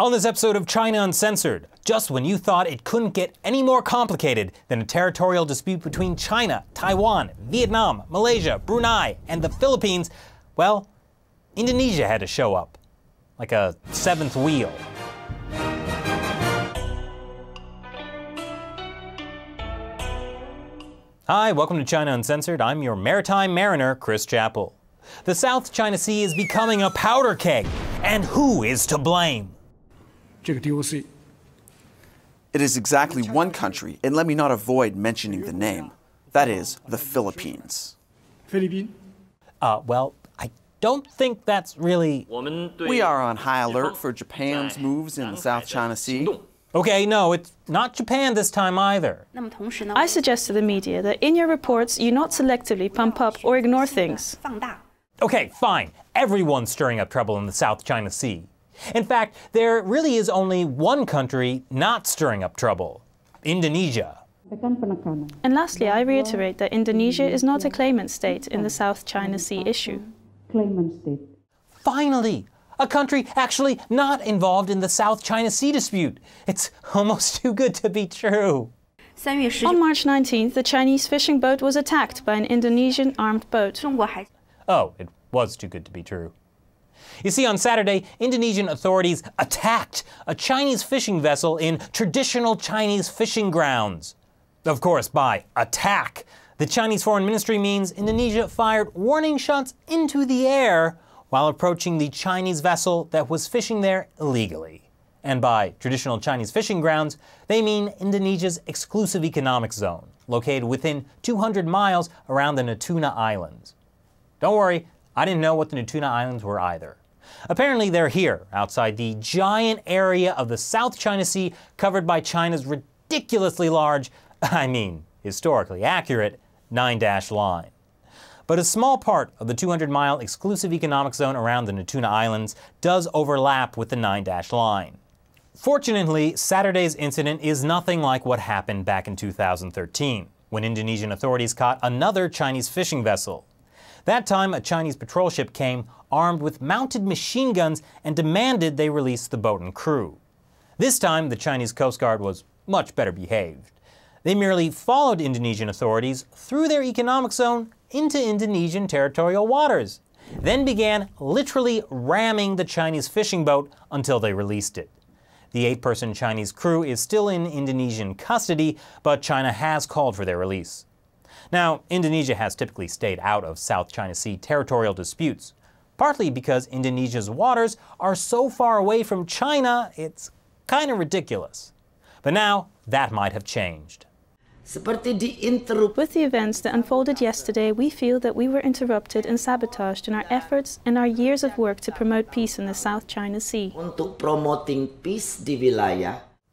On this episode of China Uncensored, just when you thought it couldn't get any more complicated than a territorial dispute between China, Taiwan, Vietnam, Malaysia, Brunei, and the Philippines, well, Indonesia had to show up. Like a seventh wheel. Hi, welcome to China Uncensored. I'm your maritime mariner, Chris Chappell. The South China Sea is becoming a powder keg, and who is to blame? It is exactly one country, and let me not avoid mentioning the name. That is, the Philippines. Well, I don't think that's really... We are on high alert for Japan's moves in the South China Sea. Okay, no, it's not Japan this time either. I suggest to the media that in your reports you not selectively pump up or ignore things. Okay, fine. Everyone's stirring up trouble in the South China Sea. In fact, there really is only one country not stirring up trouble: Indonesia. And lastly, I reiterate that Indonesia is not a claimant state in the South China Sea issue. Finally, a country actually not involved in the South China Sea dispute. It's almost too good to be true. On March 19th, the Chinese fishing boat was attacked by an Indonesian armed boat. Oh, it was too good to be true. You see, on Saturday, Indonesian authorities attacked a Chinese fishing vessel in traditional Chinese fishing grounds. Of course, by attack, the Chinese Foreign Ministry means Indonesia fired warning shots into the air while approaching the Chinese vessel that was fishing there illegally. And by traditional Chinese fishing grounds, they mean Indonesia's exclusive economic zone, located within 200 miles around the Natuna Islands. Don't worry, I didn't know what the Natuna Islands were either. Apparently they're here, outside the giant area of the South China Sea covered by China's ridiculously large, historically accurate, 9-dash line. But a small part of the 200-mile exclusive economic zone around the Natuna Islands does overlap with the 9-dash line. Fortunately, Saturday's incident is nothing like what happened back in 2013, when Indonesian authorities caught another Chinese fishing vessel. That time, a Chinese patrol ship came armed with mounted machine guns and demanded they release the boat and crew. This time, the Chinese Coast Guard was much better behaved. They merely followed Indonesian authorities through their economic zone into Indonesian territorial waters, then began literally ramming the Chinese fishing boat until they released it. The 8-person Chinese crew is still in Indonesian custody, but China has called for their release. Now, Indonesia has typically stayed out of South China Sea territorial disputes, partly because Indonesia's waters are so far away from China, it's kind of ridiculous. But now, that might have changed. With the events that unfolded yesterday, we feel that we were interrupted and sabotaged in our efforts and our years of work to promote peace in the South China Sea.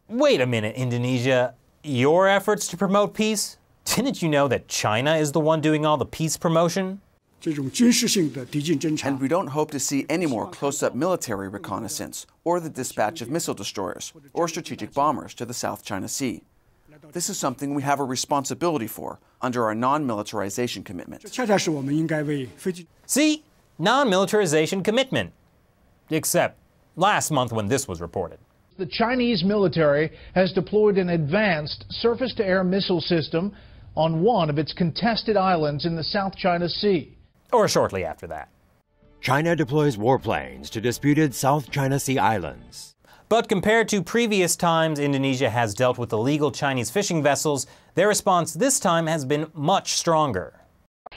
Wait a minute, Indonesia. Your efforts to promote peace? Didn't you know that China is the one doing all the peace promotion? And we don't hope to see any more close-up military reconnaissance, or the dispatch of missile destroyers, or strategic bombers to the South China Sea. This is something we have a responsibility for under our non-militarization commitment. See? Non-militarization commitment. Except last month when this was reported. The Chinese military has deployed an advanced surface-to-air missile system on one of its contested islands in the South China Sea. Or shortly after that. China deploys warplanes to disputed South China Sea islands. But compared to previous times Indonesia has dealt with illegal Chinese fishing vessels, their response this time has been much stronger.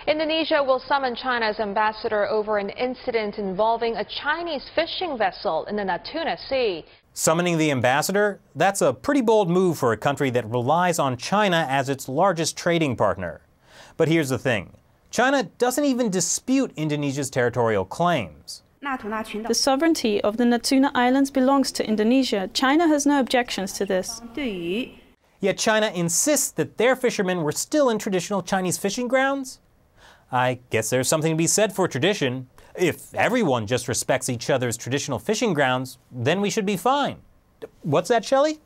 Indonesia will summon China's ambassador over an incident involving a Chinese fishing vessel in the Natuna Sea. Summoning the ambassador? That's a pretty bold move for a country that relies on China as its largest trading partner. But here's the thing. China doesn't even dispute Indonesia's territorial claims. The sovereignty of the Natuna Islands belongs to Indonesia. China has no objections to this. Yet China insists that their fishermen were still in traditional Chinese fishing grounds? I guess there's something to be said for tradition. If everyone just respects each other's traditional fishing grounds, then we should be fine. What's that, Shelley?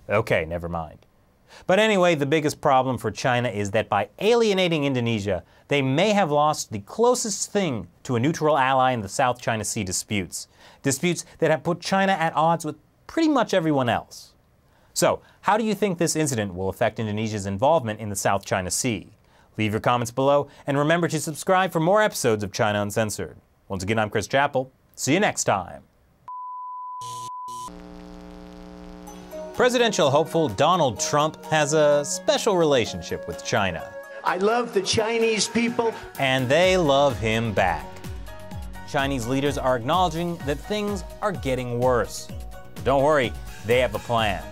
Okay, never mind. But anyway, the biggest problem for China is that by alienating Indonesia, they may have lost the closest thing to a neutral ally in the South China Sea disputes. Disputes that have put China at odds with pretty much everyone else. So, how do you think this incident will affect Indonesia's involvement in the South China Sea? Leave your comments below, and remember to subscribe for more episodes of China Uncensored. Once again, I'm Chris Chappell. See you next time. Presidential hopeful Donald Trump has a special relationship with China. I love the Chinese people. And they love him back. Chinese leaders are acknowledging that things are getting worse. Don't worry, they have a plan.